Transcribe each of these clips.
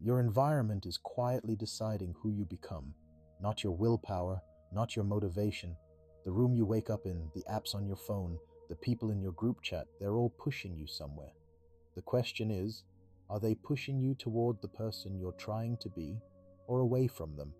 Your environment is quietly deciding who you become, not your willpower, not your motivation. The room you wake up in, the apps on your phone, the people in your group chat, they're all pushing you somewhere. The question is, are they pushing you toward the person you're trying to be or away from them?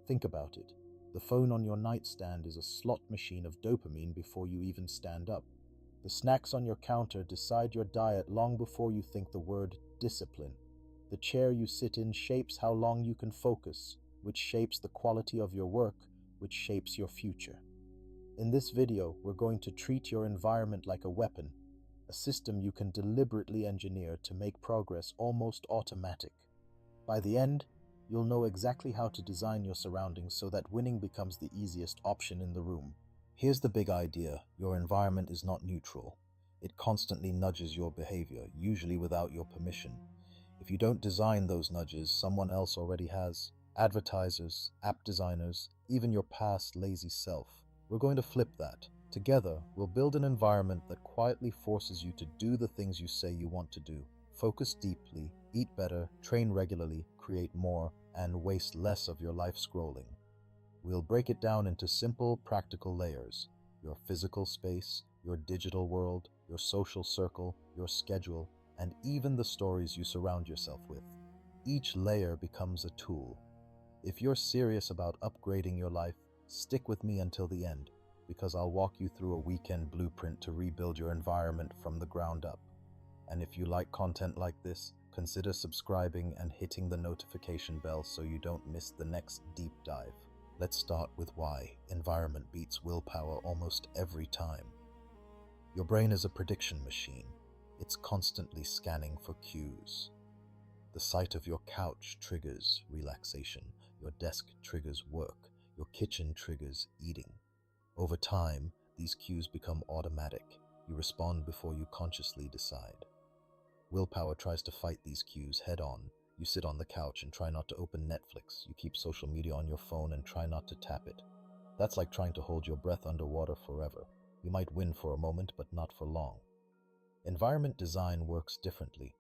Think about it. The phone on your nightstand is a slot machine of dopamine before you even stand up. The snacks on your counter decide your diet long before you think the word discipline. The chair you sit in shapes how long you can focus, which shapes the quality of your work, which shapes your future. In this video, we're going to treat your environment like a weapon, a system you can deliberately engineer to make progress almost automatic. By the end, you'll know exactly how to design your surroundings so that winning becomes the easiest option in the room. Here's the big idea: your environment is not neutral. It constantly nudges your behavior, usually without your permission. If you don't design those nudges, someone else already has. Advertisers, app designers, even your past lazy self. We're going to flip that. Together, we'll build an environment that quietly forces you to do the things you say you want to do. Focus deeply, eat better, train regularly, create more, and waste less of your life scrolling. We'll break it down into simple, practical layers: your physical space, your digital world, your social circle, your schedule, and even the stories you surround yourself with. Each layer becomes a tool. If you're serious about upgrading your life, stick with me until the end, because I'll walk you through a weekend blueprint to rebuild your environment from the ground up. And if you like content like this, consider subscribing and hitting the notification bell so you don't miss the next deep dive. Let's start with why environment beats willpower almost every time. Your brain is a prediction machine. It's constantly scanning for cues. The sight of your couch triggers relaxation, your desk triggers work, your kitchen triggers eating. Over time, these cues become automatic. You respond before you consciously decide. Willpower tries to fight these cues head on. You sit on the couch and try not to open Netflix. You keep social media on your phone and try not to tap it. That's like trying to hold your breath underwater forever. You might win for a moment, but not for long. Environment design works differently.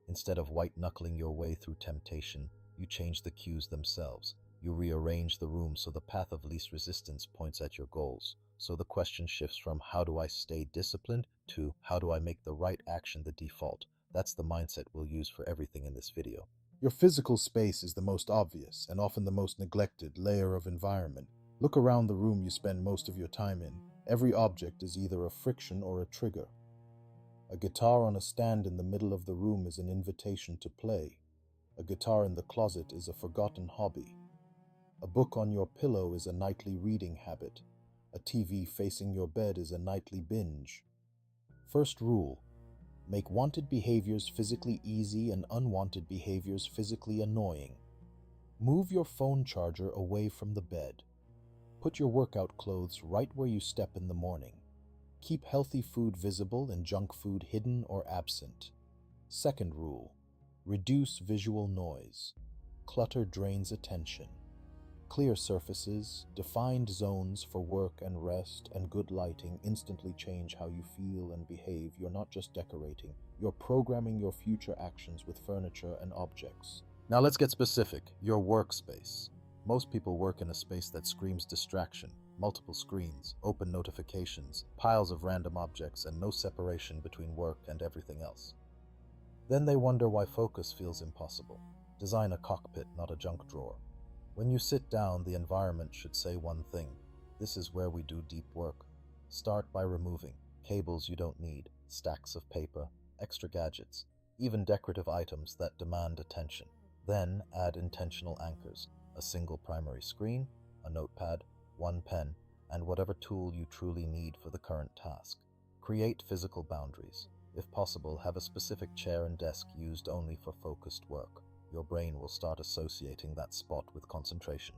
Instead of white-knuckling your way through temptation, you change the cues themselves. You rearrange the room so the path of least resistance points at your goals. So the question shifts from how do I stay disciplined to how do I make the right action the default. That's the mindset we'll use for everything in this video. Your physical space is the most obvious and often the most neglected layer of environment. Look around the room you spend most of your time in. Every object is either a friction or a trigger. A guitar on a stand in the middle of the room is an invitation to play. A guitar in the closet is a forgotten hobby. A book on your pillow is a nightly reading habit. A TV facing your bed is a nightly binge. First rule: make wanted behaviors physically easy and unwanted behaviors physically annoying. Move your phone charger away from the bed. Put your workout clothes right where you step in the morning. Keep healthy food visible and junk food hidden or absent. Second rule: reduce visual noise. Clutter drains attention. Clear surfaces, defined zones for work and rest, and good lighting instantly change how you feel and behave. You're not just decorating, you're programming your future actions with furniture and objects. Now let's get specific. Your workspace. Most people work in a space that screams distraction. Multiple screens, open notifications, piles of random objects, and no separation between work and everything else. Then they wonder why focus feels impossible. Design a cockpit, not a junk drawer. When you sit down, the environment should say one thing: this is where we do deep work. Start by removing cables you don't need, stacks of paper, extra gadgets, even decorative items that demand attention. Then add intentional anchors: a single primary screen, a notepad, one pen, and whatever tool you truly need for the current task. Create physical boundaries. If possible, have a specific chair and desk used only for focused work. Your brain will start associating that spot with concentration.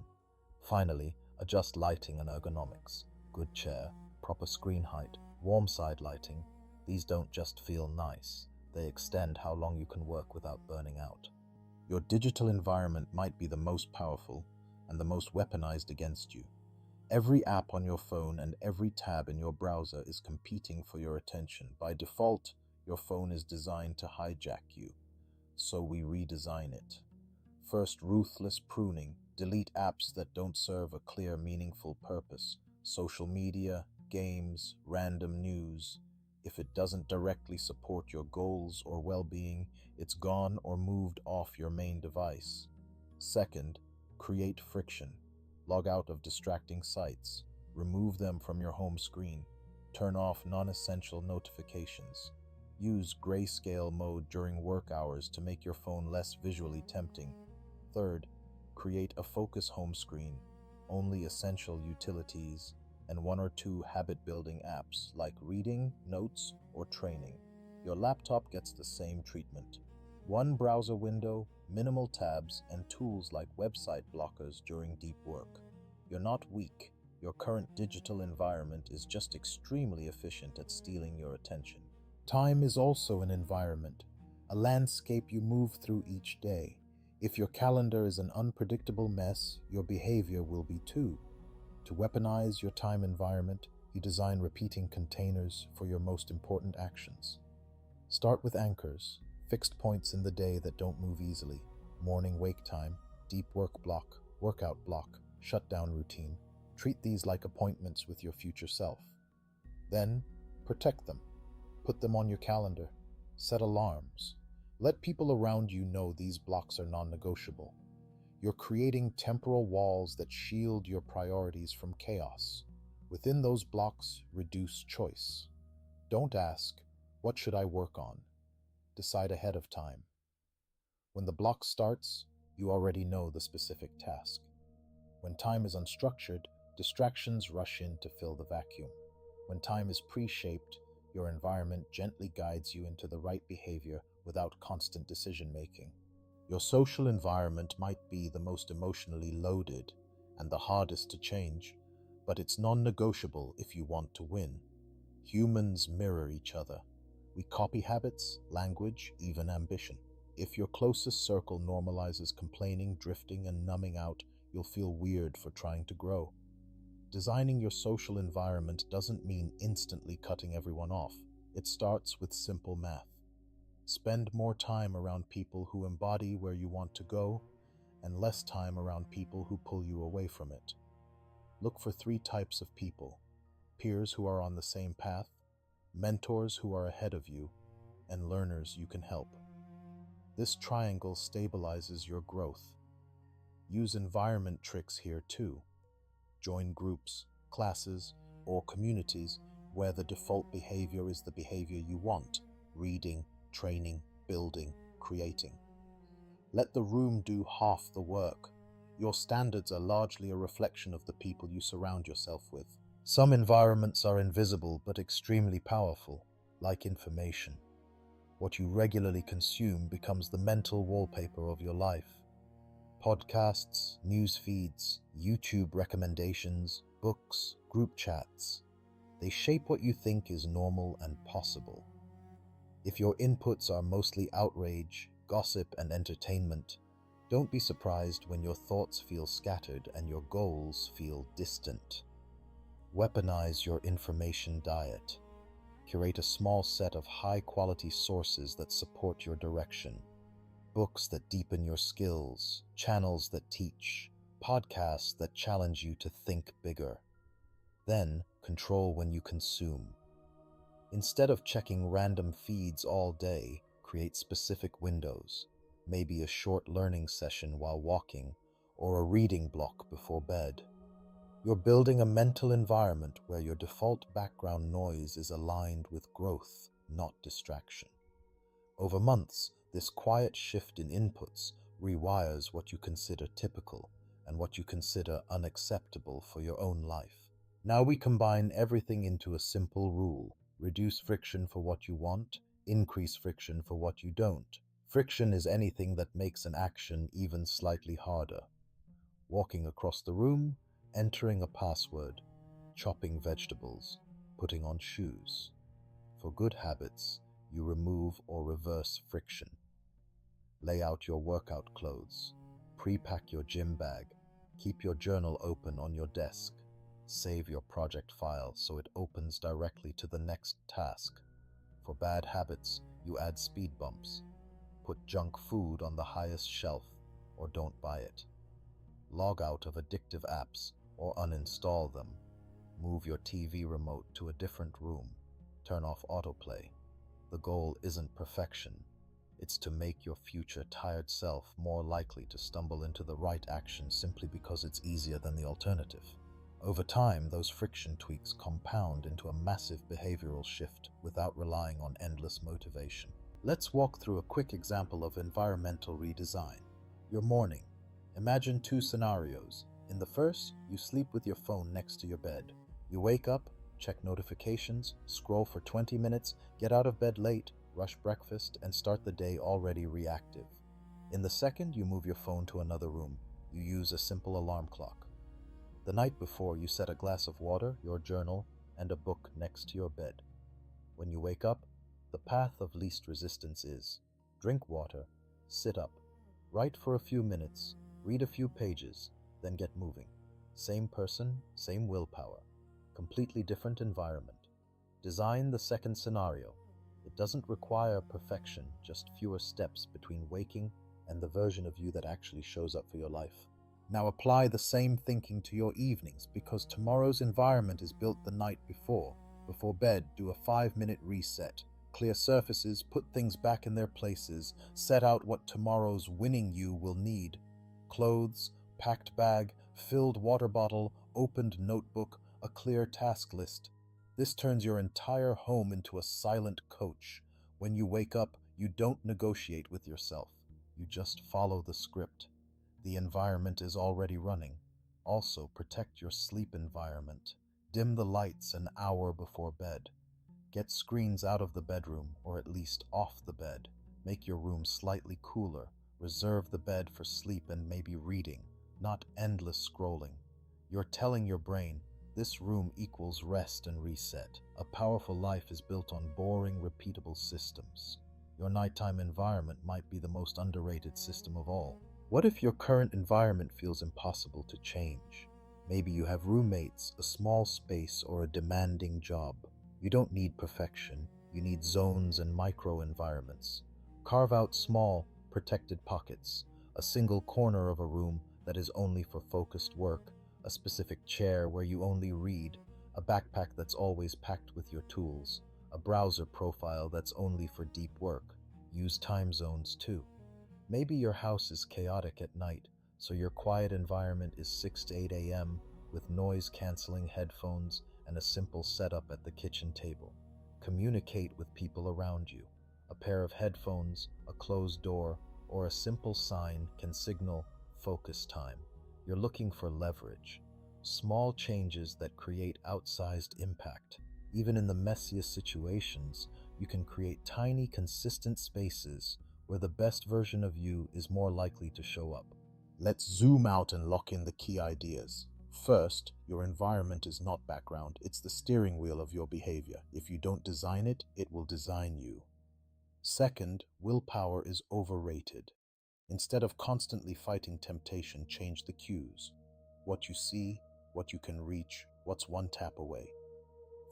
Finally, adjust lighting and ergonomics. Good chair, proper screen height, warm side lighting. These don't just feel nice, they extend how long you can work without burning out. Your digital environment might be the most powerful and the most weaponized against you. Every app on your phone and every tab in your browser is competing for your attention. By default, your phone is designed to hijack you, so we redesign it. First, ruthless pruning. Delete apps that don't serve a clear, meaningful purpose. Social media, games, random news. If it doesn't directly support your goals or well-being, it's gone or moved off your main device. Second, create friction. Log out of distracting sites. Remove them from your home screen. Turn off non-essential notifications. Use grayscale mode during work hours to make your phone less visually tempting. Third, create a focus home screen, only essential utilities, and one or two habit-building apps like reading, notes, or training. Your laptop gets the same treatment. One browser window, minimal tabs, and tools like website blockers during deep work. You're not weak. Your current digital environment is just extremely efficient at stealing your attention. Time is also an environment, a landscape you move through each day. If your calendar is an unpredictable mess, your behavior will be too. To weaponize your time environment, you design repeating containers for your most important actions. Start with anchors, fixed points in the day that don't move easily. Morning wake time, deep work block, workout block, shutdown routine. Treat these like appointments with your future self. Then, protect them. Put them on your calendar. Set alarms. Let people around you know these blocks are non-negotiable. You're creating temporal walls that shield your priorities from chaos. Within those blocks, reduce choice. Don't ask, "What should I work on?" Decide ahead of time. When the block starts, you already know the specific task. When time is unstructured, distractions rush in to fill the vacuum. When time is pre-shaped, your environment gently guides you into the right behavior without constant decision-making. Your social environment might be the most emotionally loaded and the hardest to change, but it's non-negotiable if you want to win. Humans mirror each other. We copy habits, language, even ambition. If your closest circle normalizes complaining, drifting, and numbing out, you'll feel weird for trying to grow. Designing your social environment doesn't mean instantly cutting everyone off. It starts with simple math. Spend more time around people who embody where you want to go, and less time around people who pull you away from it. Look for 3 types of people: peers who are on the same path, mentors who are ahead of you, and learners you can help. This triangle stabilizes your growth. Use environment tricks here too. Join groups, classes, or communities where the default behavior is the behavior you want: reading, training, building, creating. Let the room do half the work. Your standards are largely a reflection of the people you surround yourself with. Some environments are invisible but extremely powerful, like information. What you regularly consume becomes the mental wallpaper of your life. Podcasts, news feeds, YouTube recommendations, books, group chats. They shape what you think is normal and possible. If your inputs are mostly outrage, gossip, and entertainment, don't be surprised when your thoughts feel scattered and your goals feel distant. Weaponize your information diet. Curate a small set of high-quality sources that support your direction. Books that deepen your skills, channels that teach, podcasts that challenge you to think bigger. Then, control when you consume. Instead of checking random feeds all day, create specific windows, maybe a short learning session while walking, or a reading block before bed. You're building a mental environment where your default background noise is aligned with growth, not distraction. Over months, this quiet shift in inputs rewires what you consider typical and what you consider unacceptable for your own life. Now we combine everything into a simple rule: reduce friction for what you want, increase friction for what you don't. Friction is anything that makes an action even slightly harder. Walking across the room, entering a password, chopping vegetables, putting on shoes. For good habits, you remove or reverse friction. Lay out your workout clothes. Pre-pack your gym bag. Keep your journal open on your desk. Save your project file so it opens directly to the next task. For bad habits, you add speed bumps. Put junk food on the highest shelf. or don't buy it. Log out of addictive apps or uninstall them. Move your TV remote to a different room. Turn off autoplay. The goal isn't perfection. It's to make your future tired self more likely to stumble into the right action simply because it's easier than the alternative. Over time, those friction tweaks compound into a massive behavioral shift without relying on endless motivation. Let's walk through a quick example of environmental redesign. Your morning. Imagine two scenarios. In the first, you sleep with your phone next to your bed. You wake up, check notifications, scroll for 20 minutes, get out of bed late, rush breakfast, and start the day already reactive. In the second, you move your phone to another room. You use a simple alarm clock. The night before, you set a glass of water, your journal, and a book next to your bed. When you wake up, the path of least resistance is drink water, sit up, write for a few minutes, read a few pages, then get moving. Same person, same willpower. Completely different environment. Design the second scenario. It doesn't require perfection, just fewer steps between waking and the version of you that actually shows up for your life. Now apply the same thinking to your evenings, because tomorrow's environment is built the night before. Before bed, do a 5-minute reset. Clear surfaces, put things back in their places, set out what tomorrow's winning you will need. Clothes, packed bag, filled water bottle, opened notebook, a clear task list. This turns your entire home into a silent coach. When you wake up, you don't negotiate with yourself. You just follow the script. The environment is already running. Also, protect your sleep environment. Dim the lights an hour before bed. Get screens out of the bedroom, or at least off the bed. Make your room slightly cooler. Reserve the bed for sleep and maybe reading, not endless scrolling. You're telling your brain, this room equals rest and reset. A powerful life is built on boring, repeatable systems. Your nighttime environment might be the most underrated system of all. What if your current environment feels impossible to change? Maybe you have roommates, a small space, or a demanding job. You don't need perfection. You need zones and micro-environments. Carve out small, protected pockets, a single corner of a room that is only for focused work, a specific chair where you only read, a backpack that's always packed with your tools, a browser profile that's only for deep work. Use time zones too. Maybe your house is chaotic at night, so your quiet environment is 6 to 8 a.m. with noise-canceling headphones and a simple setup at the kitchen table. Communicate with people around you. A pair of headphones, a closed door, or a simple sign can signal focus time. You're looking for leverage. Small changes that create outsized impact. Even in the messiest situations, you can create tiny, consistent spaces where the best version of you is more likely to show up. Let's zoom out and lock in the key ideas. First, your environment is not background, it's the steering wheel of your behavior. If you don't design it, it will design you. Second, willpower is overrated. Instead of constantly fighting temptation, change the cues. What you see, what you can reach, what's one tap away.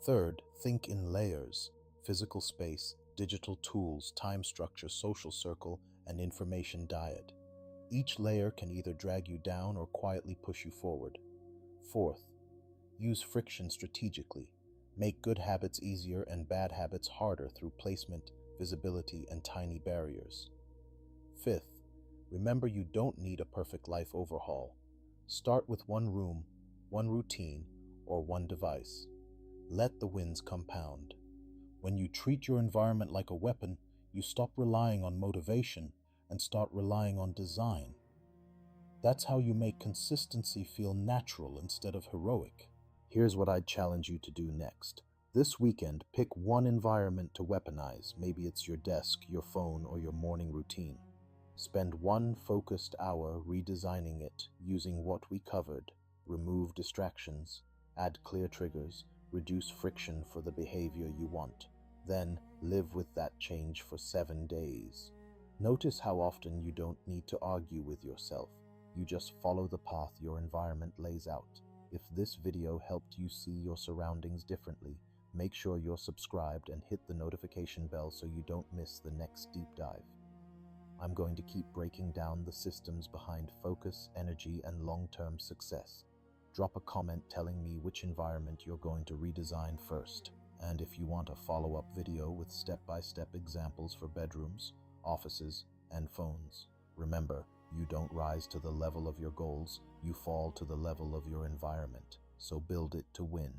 Third, think in layers. Physical space, digital tools, time structure, social circle, and information diet. Each layer can either drag you down or quietly push you forward. Fourth, use friction strategically. Make good habits easier and bad habits harder through placement, visibility, and tiny barriers. Fifth, remember you don't need a perfect life overhaul. Start with one room, one routine, or one device. Let the wins compound. When you treat your environment like a weapon, you stop relying on motivation and start relying on design. That's how you make consistency feel natural instead of heroic. Here's what I'd challenge you to do next. This weekend, pick one environment to weaponize. Maybe it's your desk, your phone, or your morning routine. Spend one focused hour redesigning it using what we covered. Remove distractions, add clear triggers, reduce friction for the behavior you want. Then live with that change for 7 days. Notice how often you don't need to argue with yourself. You just follow the path your environment lays out. If this video helped you see your surroundings differently, make sure you're subscribed and hit the notification bell so you don't miss the next deep dive. I'm going to keep breaking down the systems behind focus, energy, and long-term success. Drop a comment telling me which environment you're going to redesign first. And if you want a follow-up video with step-by-step examples for bedrooms, offices, and phones, remember, you don't rise to the level of your goals, you fall to the level of your environment. So build it to win.